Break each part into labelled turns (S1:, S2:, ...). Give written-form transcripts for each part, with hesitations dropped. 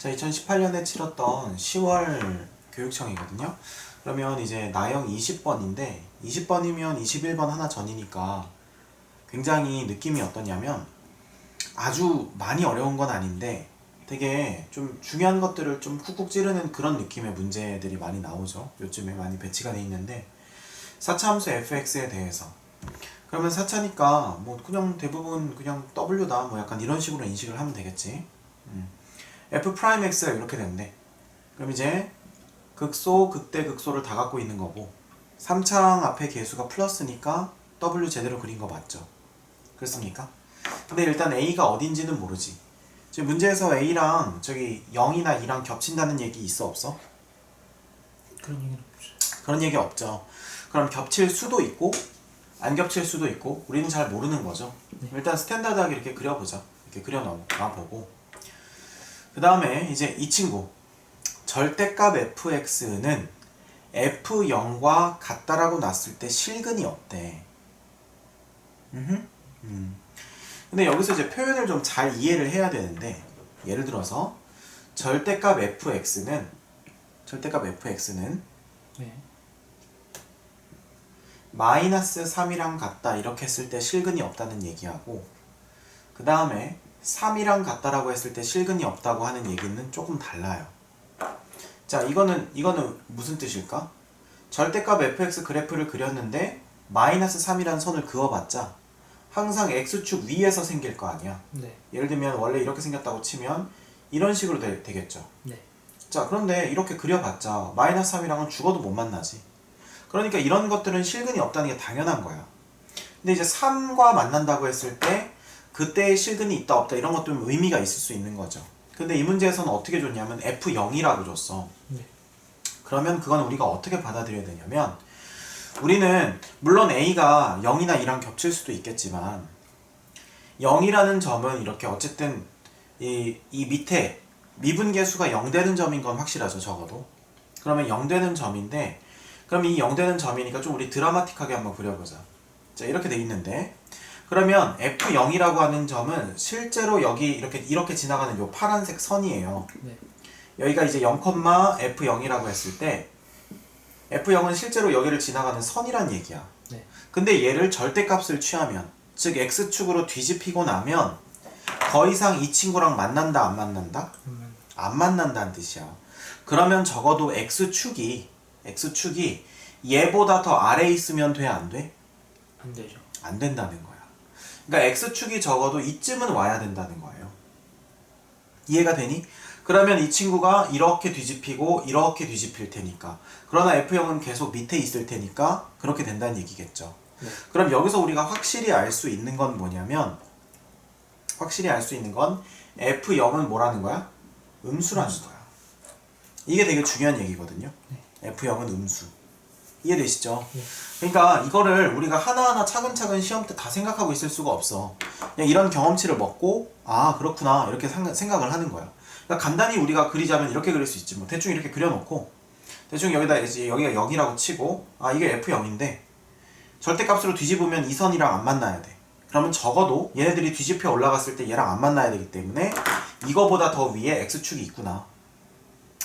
S1: 자, 2018년에 치렀던 10월 교육청이거든요. 그러면 이제 나형 20번인데 20번이면 21번 하나 전이니까 굉장히 느낌이 어떠냐면 아주 많이 어려운 건 아닌데 되게 좀 중요한 것들을 좀 쿡쿡 찌르는 그런 느낌의 문제들이 많이 나오죠. 요즘에 많이 배치가 돼 있는데 4차 함수 fx에 대해서 그러면 4차니까 뭐 그냥 대부분 그냥 w다 뭐 약간 이런 식으로 인식을 하면 되겠지. f 프라임 x가 이렇게 된대. 그럼 이제 극소, 극대, 극소를 다 갖고 있는 거고 3창 앞에 개수가 플러스니까 w 제대로 그린 거 맞죠? 그렇습니까? 근데 일단 a가 어딘지는 모르지. 지금 문제에서 a랑 저기 0이나 2랑 겹친다는 얘기 있어 없어?
S2: 그런 얘기는 없죠.
S1: 그런 얘기 없죠. 그럼 겹칠 수도 있고 안 겹칠 수도 있고 우리는 잘 모르는 거죠. 일단 스탠다드하게 이렇게 그려보자. 이렇게 그려놔보고 그 다음에 이제 이 친구 절대값 fx는 f0과 같다라고 놨을 때 실근이 없대. 근데 여기서 이제 표현을 좀 잘 이해를 해야 되는데 예를 들어서 절대값 fx는
S2: 네.
S1: 마이너스 3이랑 같다 이렇게 했을 때 실근이 없다는 얘기하고 그 다음에 3이랑 같다라고 했을 때 실근이 없다고 하는 얘기는 조금 달라요. 자, 이거는 무슨 뜻일까? 절대값 fx 그래프를 그렸는데 마이너스 3이라는 선을 그어봤자 항상 x축 위에서 생길 거 아니야.
S2: 네.
S1: 예를 들면 원래 이렇게 생겼다고 치면 이런 식으로 되겠죠.
S2: 네.
S1: 자, 그런데 이렇게 그려봤자 마이너스 3이랑은 죽어도 못 만나지. 그러니까 이런 것들은 실근이 없다는 게 당연한 거야. 근데 이제 3과 만난다고 했을 때 그때의 실근이 있다 없다 이런 것도 의미가 있을 수 있는 거죠. 근데 이 문제에서는 어떻게 줬냐면 F0이라고 줬어.
S2: 네.
S1: 그러면 그건 우리가 어떻게 받아들여야 되냐면 우리는 물론 A가 0이나 2랑 겹칠 수도 있겠지만 0이라는 점은 이렇게 어쨌든 이 밑에 미분계수가 0 되는 점인 건 확실하죠. 적어도. 그러면 0 되는 점인데 그럼 이 0 되는 점이니까 좀 우리 드라마틱하게 한번 그려보자. 자, 이렇게 돼 있는데 그러면 F0이라고 하는 점은 실제로 여기 이렇게 지나가는 요 파란색 선이에요.
S2: 네.
S1: 여기가 이제 0, F0이라고 했을 때 F0은 실제로 여기를 지나가는 선이란 얘기야.
S2: 네.
S1: 근데 얘를 절대값을 취하면 즉 X축으로 뒤집히고 나면 더 이상 이 친구랑 만난다 안 만난다? 안 만난다는 뜻이야. 그러면 적어도 X축이 얘보다 더 아래에 있으면 돼 안 돼?
S2: 안 되죠.
S1: 안 된다는 거야. 그러니까 X축이 적어도 이쯤은 와야 된다는 거예요. 이해가 되니? 그러면 이 친구가 이렇게 뒤집히고 이렇게 뒤집힐 테니까 그러나 F0은 계속 밑에 있을 테니까 그렇게 된다는 얘기겠죠.
S2: 네.
S1: 그럼 여기서 우리가 확실히 알 수 있는 건 뭐냐면 F0은 뭐라는 거야? 음수라는 거야. 이게 되게 중요한 얘기거든요. F0은 음수. 이해되시죠?
S2: 네.
S1: 그러니까 이거를 우리가 하나하나 차근차근 시험 때 다 생각하고 있을 수가 없어. 그냥 이런 경험치를 먹고 아 그렇구나 이렇게 생각을 하는 거야. 그러니까 간단히 우리가 그리자면 이렇게 그릴 수 있지. 뭐 대충 이렇게 그려놓고 대충 여기다 이제 여기가 0이라고 치고 아 이게 F0인데 절대값으로 뒤집으면 이 선이랑 안 만나야 돼. 그러면 적어도 얘네들이 뒤집혀 올라갔을 때 얘랑 안 만나야 되기 때문에 이거보다 더 위에 X축이 있구나.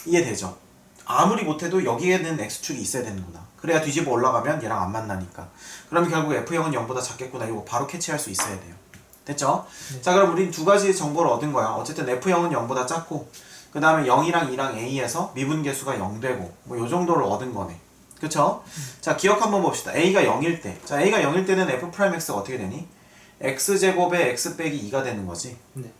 S1: 이해되죠? 아무리 못해도 여기에는 X축이 있어야 되는구나. 그래야 뒤집어 올라가면 얘랑 안 만나니까. 그러면 결국 F0은 0보다 작겠구나. 이거 바로 캐치할 수 있어야 돼요. 됐죠?
S2: 네.
S1: 자, 그럼 우린 두 가지 정보를 얻은 거야. 어쨌든 F0은 0보다 작고 그 다음에 0이랑 2랑 A에서 미분계수가 0 되고 뭐 요 정도를 얻은 거네. 그쵸? 자, 기억 한번 봅시다. A가 0일 때. 자, A가 0일 때는 F'X가 어떻게 되니? X제곱에 X 빼기 2가 되는 거지.
S2: 네.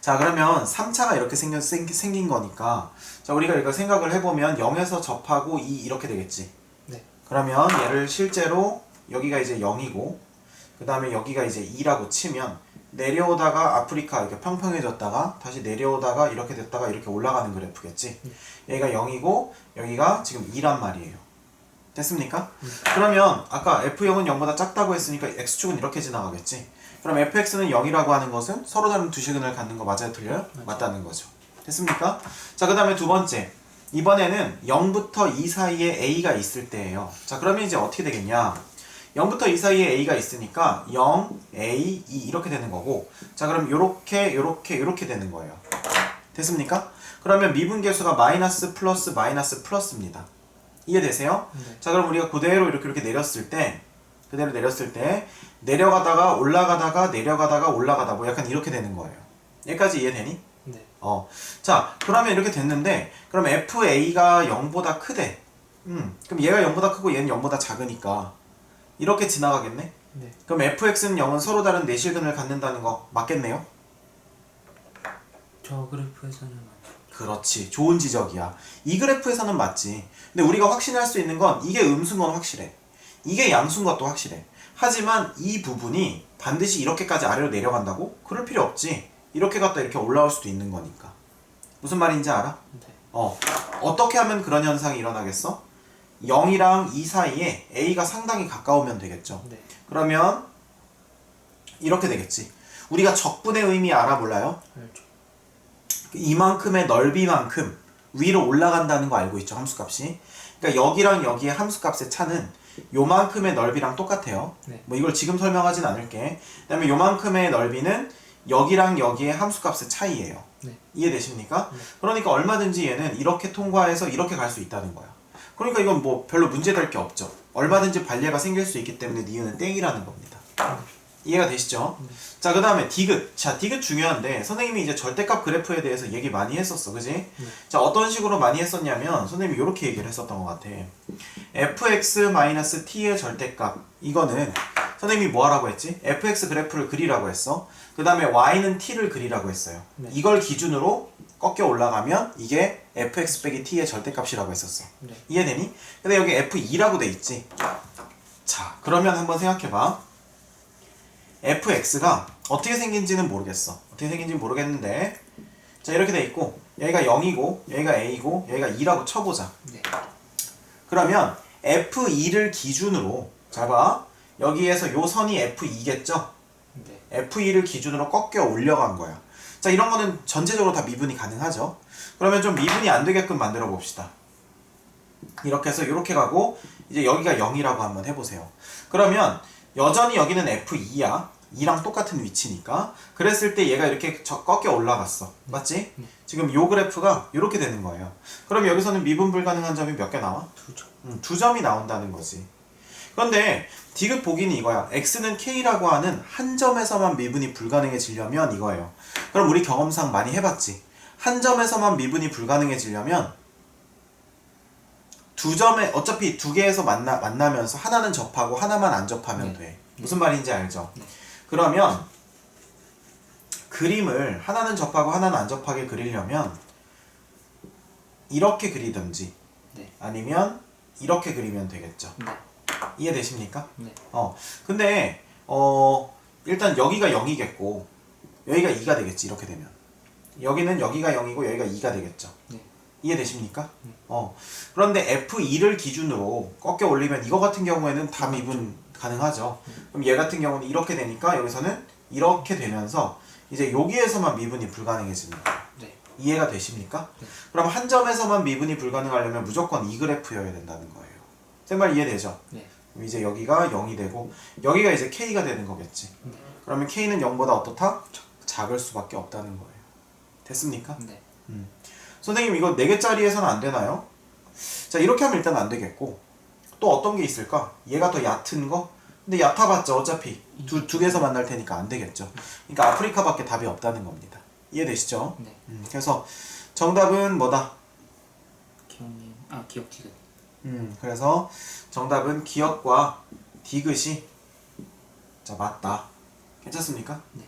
S1: 자, 그러면 3차가 이렇게 생긴 거니까 자, 우리가 이거 생각을 해보면 0에서 접하고 2 이렇게 되겠지.
S2: 네.
S1: 그러면 얘를 실제로 여기가 이제 0이고 그 다음에 여기가 이제 2라고 치면 내려오다가 아프리카 이렇게 평평해졌다가 다시 내려오다가 이렇게 됐다가 이렇게 올라가는 그래프겠지. 여기가 0이고 여기가 지금 2란 말이에요. 됐습니까? 그러면 아까 F0은 0보다 작다고 했으니까 X축은 이렇게 지나가겠지. 그럼 fx는 0이라고 하는 것은 서로 다른 두 시그널을 갖는 거 맞아요? 틀려요? 맞다는 거죠. 됐습니까? 자, 그 다음에 두 번째. 이번에는 0부터 2 사이에 a가 있을 때예요. 자, 그러면 이제 어떻게 되겠냐? 0부터 2 사이에 a가 있으니까 0, a, 2 이렇게 되는 거고 자, 그럼 요렇게 되는 거예요. 됐습니까? 그러면 미분계수가 마이너스 플러스 마이너스 플러스입니다. 이해되세요?
S2: 네.
S1: 자, 그럼 우리가 그대로 이렇게 내렸을 때 내려가다가 올라가다가 내려가다가 올라가다 뭐 약간 이렇게 되는 거예요. 여기까지 이해되니?
S2: 네.
S1: 자, 그러면 이렇게 됐는데 그럼 FA가 0보다 크대. 그럼 얘가 0보다 크고 얘는 0보다 작으니까 이렇게 지나가겠네?
S2: 네.
S1: 그럼 fx는 0은 서로 다른 내실근을 갖는다는 거 맞겠네요?
S2: 저 그래프에서는 맞죠.
S1: 그렇지. 좋은 지적이야. 이 그래프에서는 맞지. 근데 우리가 확신할 수 있는 건 이게 음수인 건 확실해. 이게 양수인 것도 확실해. 하지만 이 부분이 반드시 이렇게까지 아래로 내려간다고? 그럴 필요 없지. 이렇게 갔다 이렇게 올라올 수도 있는 거니까. 무슨 말인지 알아?
S2: 네.
S1: 어떻게 하면 그런 현상이 일어나겠어? 0이랑 2 사이에 a가 상당히 가까우면 되겠죠.
S2: 네.
S1: 그러면 이렇게 되겠지. 우리가 적분의 의미 알아 몰라요?
S2: 알죠.
S1: 이만큼의 넓이만큼 위로 올라간다는 거 알고 있죠, 함수값이. 그러니까 여기랑 여기의 함수값의 차는 요만큼의 넓이랑 똑같아요.
S2: 네.
S1: 뭐 이걸 지금 설명하진 않을게. 그 다음에 요만큼의 넓이는 여기랑 여기의 함수값의 차이예요.
S2: 네.
S1: 이해되십니까?
S2: 네.
S1: 그러니까 얼마든지 얘는 이렇게 통과해서 이렇게 갈 수 있다는 거야. 그러니까 이건 뭐 별로 문제될 게 없죠. 얼마든지 반례가 생길 수 있기 때문에 니은은 땡이라는 겁니다. 이해가 되시죠? 자, 그 다음에 디귿. 자, 디귿 중요한데 선생님이 이제 절대값 그래프에 대해서 얘기 많이 했었어. 그지? 자, 어떤 식으로 많이 했었냐면 선생님이 이렇게 얘기를 했었던 것 같아. fx-t의 절대값. 이거는 선생님이 뭐 하라고 했지? fx 그래프를 그리라고 했어. 그 다음에 y는 t를 그리라고 했어요.
S2: 네.
S1: 이걸 기준으로 꺾여 올라가면 이게 fx 빼기 t의 절대값이라고 했었어.
S2: 네.
S1: 이해되니? 근데 여기 f2라고 돼 있지? 자, 그러면 한번 생각해봐. fx가 어떻게 생긴지는 모르겠어. 어떻게 생긴지는 모르겠는데 자, 이렇게 돼 있고 여기가 0이고 여기가 a고 여기가 2라고 쳐보자.
S2: 네.
S1: 그러면 f2를 기준으로 잘 봐. 여기에서 요 선이 f2겠죠?
S2: 네.
S1: f2를 기준으로 꺾여 올려간 거야. 자, 이런 거는 전체적으로 다 미분이 가능하죠. 그러면 좀 미분이 안 되게끔 만들어 봅시다. 이렇게 해서 이렇게 가고 이제 여기가 0이라고 한번 해보세요. 그러면 여전히 여기는 f2야. 2랑 똑같은 위치니까. 그랬을 때 얘가 이렇게 꺾여 올라갔어. 맞지? 지금 요 그래프가 이렇게 되는 거예요. 그럼 여기서는 미분 불가능한 점이 몇 개 나와?
S2: 2점.
S1: 2점이 나온다는 거지. 그런데 디귿 보기는 이거야. x는 k라고 하는 한 점에서만 미분이 불가능해지려면 이거예요. 그럼 우리 경험상 많이 해봤지. 한 점에서만 미분이 불가능해지려면 두 점에 어차피 두 개에서 만나면서 하나는 접하고 하나만 안 접하면
S2: 네.
S1: 돼. 무슨 말인지 알죠?
S2: 네.
S1: 그러면 그림을 하나는 접하고 하나는 안 접하게 그리려면 이렇게 그리든지
S2: 네.
S1: 아니면 이렇게 그리면 되겠죠.
S2: 네.
S1: 이해되십니까?
S2: 네.
S1: 근데 일단 여기가 0이겠고 여기가 2가 되겠지. 이렇게 되면 여기는 여기가 0이고 여기가 2가 되겠죠.
S2: 네.
S1: 이해되십니까? 그런데 F2를 기준으로 꺾여 올리면 이거 같은 경우에는 다 미분 가능하죠. 그럼 얘 같은 경우는 이렇게 되니까 여기서는 이렇게 되면서 이제 여기에서만 미분이 불가능해지는 거예요.
S2: 네.
S1: 이해가 되십니까?
S2: 네.
S1: 그럼 한 점에서만 미분이 불가능하려면 무조건 이 그래프여야 된다는 거예요. 생말 이해되죠?
S2: 네.
S1: 그럼 이제 여기가 0이 되고 여기가 이제 K가 되는 거겠지.
S2: 네.
S1: 그러면 K는 0보다 어떻다? 작을 수밖에 없다는 거예요. 됐습니까?
S2: 네.
S1: 선생님 이거 4개짜리에서는 안 되나요? 자, 이렇게 하면 일단 안 되겠고 또 어떤 게 있을까? 얘가 더 얕은 거? 근데 얕아봤자 어차피 두 개에서 만날 테니까 안 되겠죠. 그러니까 아프리카밖에 답이 없다는 겁니다. 이해되시죠?
S2: 네.
S1: 그래서 정답은 뭐다?
S2: 기억님. 기억 디귿.
S1: 그래서 정답은 기억과 디귿이 자 맞다. 괜찮습니까?
S2: 네.